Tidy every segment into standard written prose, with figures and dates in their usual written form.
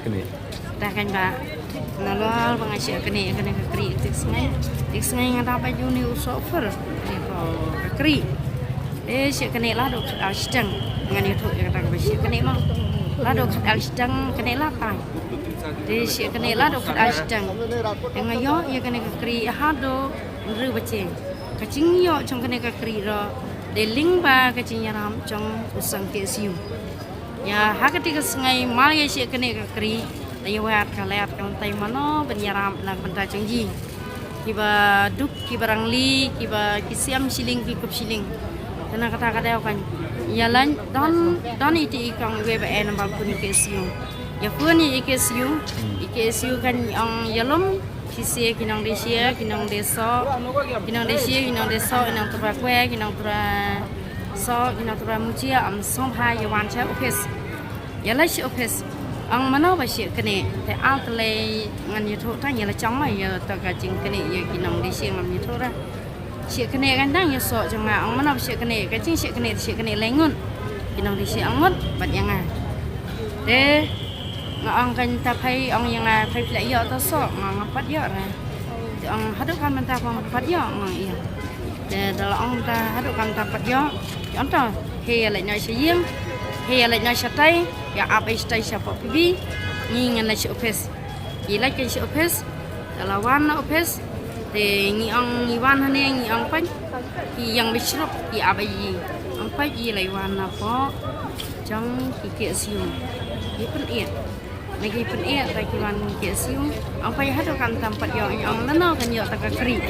kene. Ta kan ba nalol bang asyik kene kekri tik sengai ngata baju ni usofer ni ko kekri syik kene lah dok sedang dengan itu yang kata syik kene mah lah dok sedang kene lah tai syik kene lah dok sedang dengan yo ya kene kekri hado ru bace kacing yo trong kene kekri ro de ling ba kacing yaram trong usang ke siu ya ha ketika sengai mal ya syik kene kekri ayo wat kalet kan tai mano benyaram lang benda cengji kiba duk kibarang li kiba kisiam siling ki kup siling tena kata kata kan yalan don iti ikang WBN bal pun ikesiu ya pun ikesiu kan ang yalom kisi kinang desia kinang desa kinang tura kwe kinang tura so kinang tura mucia am som ha yawan cha office yalai si office ang mana ba syik kene te altle ngan yutu tanya la chong mai ya ta ka jing kene ya kinong di siang am yutu ra syik kene kan dang ya so janga ang mana ba syik kene ka jing syik kene lengun kinong di siang ngot bat yang a de ang kan ta phai ang yang a phai pla ya ta so ngang pat ya ra ang haduk kan menta ko pat ya ngang iya de dal ang ta haduk kan ta pat ya anta he la nyai siang he la nyai satai ya apa istai siapa pibi ni ngan la office ila ke office lawan na office de ni ang iwan hane ni ang pan ki yang bisrop ki abai ang pa i lai wan na po jang ki ke siu ki pen ia lagi pen ia ta ki wan ke siu ang pa hado kan tempat yo ang lana kan yo ta ka kri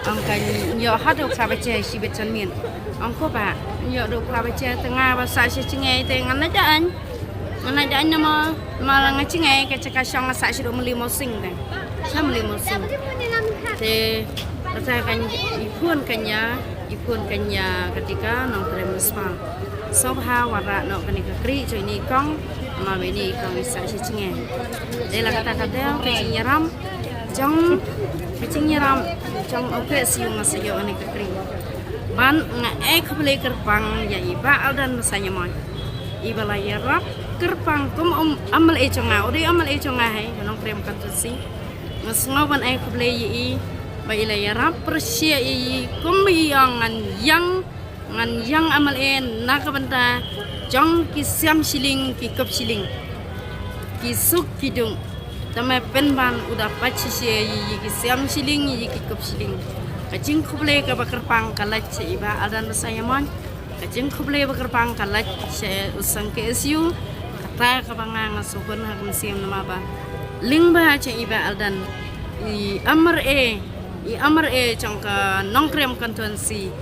ang kan yo hado ka ba che si bet chan mien ang ko ba yo do ka ba che tengah bahasa si cengei te ngan na jaan mana ada nama malang ngai ke cakap syang masak syuk meli mosing dah. Syang meli mosing. Te rasakan ipun kanya ketika nong premuspa. Sobha wara nong kani kekri jo ini kong mal ini kong masak syuk cengei. Dia lah kata-kata kecing nyeram jong oke siung masayo ani kekri. Ban ngai kebeli kerpang ya iba aldan masanya mau. Iba lah ya rap kerpang kum amal chonga ori amal chonga hai nong prem kan tusi ngasngaw ban ai kuble yi ba ila ya rap persia yi kum yang ngan amal na ka banta jong ki siam siling ki kop siling ki suk kidung tama pen ban udah pachi yi ki siam siling yi ki kop siling kacing kuble ka ba kerpang kalat se iba adan saya mon kacing kuble ba kerpang kalat se usang ke siu ta kabangang sukun hakam siam nama ba ling ba cha iba aldan i amar e changka nongkrem kanton si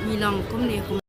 milong kum ni kum